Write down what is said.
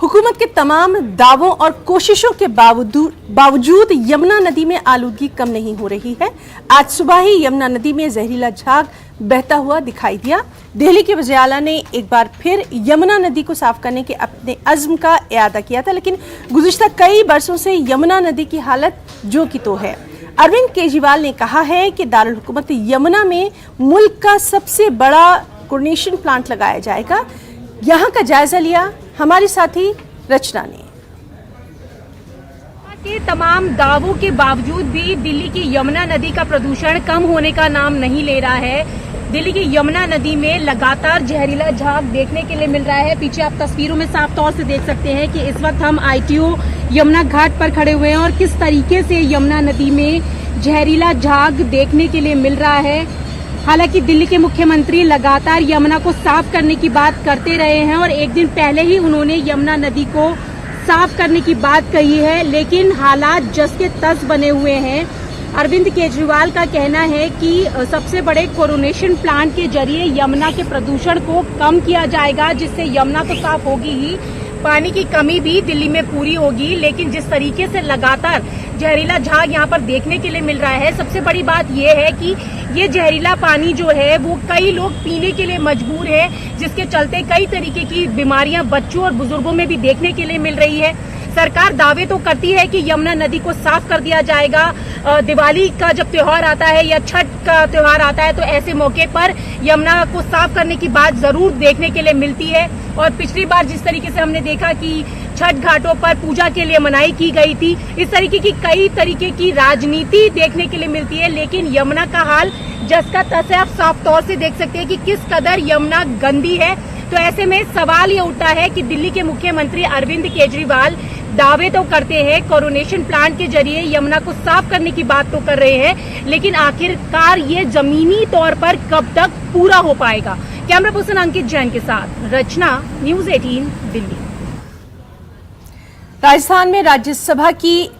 हुकूमत के तमाम दावों और कोशिशों के बावजूद यमुना नदी में आलूदगी कम नहीं हो रही है। आज सुबह ही यमुना नदी में जहरीला झाग बहता हुआ दिखाई दिया। दिल्ली के वज़ीर आला ने एक बार फिर यमुना नदी को साफ करने के अपने अज़्म का इरादा किया था, लेकिन गुज़िश्ता कई बरसों से यमुना नदी की हालत जो की तो है। अरविंद केजरीवाल ने कहा है कि दारुल हुकूमत यमुना में मुल्क का सबसे बड़ा क्लोरीनेशन प्लांट लगाया जाएगा। यहाँ का जायजा लिया हमारी साथी रचना ने। के तमाम दावों के बावजूद भी दिल्ली की यमुना नदी का प्रदूषण कम होने का नाम नहीं ले रहा है। दिल्ली की यमुना नदी में लगातार जहरीला झाग देखने के लिए मिल रहा है। पीछे आप तस्वीरों में साफ तौर से देख सकते हैं कि इस वक्त हम ITO यमुना घाट पर खड़े हुए हैं और किस तरीके से यमुना नदी में जहरीला झाग देखने के लिए मिल रहा है। हालांकि दिल्ली के मुख्यमंत्री लगातार यमुना को साफ करने की बात करते रहे हैं और एक दिन पहले ही उन्होंने यमुना नदी को साफ करने की बात कही है, लेकिन हालात जस के तस बने हुए हैं। अरविंद केजरीवाल का कहना है कि सबसे बड़े क्लोरीनेशन प्लांट के जरिए यमुना के प्रदूषण को कम किया जाएगा, जिससे यमुना तो साफ होगी ही, पानी की कमी भी दिल्ली में पूरी होगी। लेकिन जिस तरीके से लगातार जहरीला झाग यहाँ पर देखने के लिए मिल रहा है, सबसे बड़ी बात यह है कि ये जहरीला पानी जो है वो कई लोग पीने के लिए मजबूर है, जिसके चलते कई तरीके की बीमारियां बच्चों और बुजुर्गों में भी देखने के लिए मिल रही है। सरकार दावे तो करती है कि यमुना नदी को साफ कर दिया जाएगा। दिवाली का जब त्योहार आता है या छठ का त्योहार आता है तो ऐसे मौके पर यमुना को साफ करने की बात जरूर देखने के लिए मिलती है। और पिछली बार जिस तरीके से हमने देखा कि छठ घाटों पर पूजा के लिए मनाही की गई थी, इस तरीके की कई तरीके की राजनीति देखने के लिए मिलती है। लेकिन यमुना का हाल जस का तस है। आप साफ तौर से देख सकते हैं कि किस कदर यमुना गंदी है। तो ऐसे में सवाल ये उठता है कि दिल्ली के मुख्यमंत्री अरविंद केजरीवाल दावे तो करते हैं, क्लोरीनेशन प्लांट के जरिए यमुना को साफ करने की बात तो कर रहे हैं, लेकिन आखिरकार ये जमीनी तौर पर कब तक पूरा हो पाएगा। कैमरा पर्सन अंकित जैन के साथ रचना, न्यूज़ 18 दिल्ली। राजस्थान में राज्यसभा की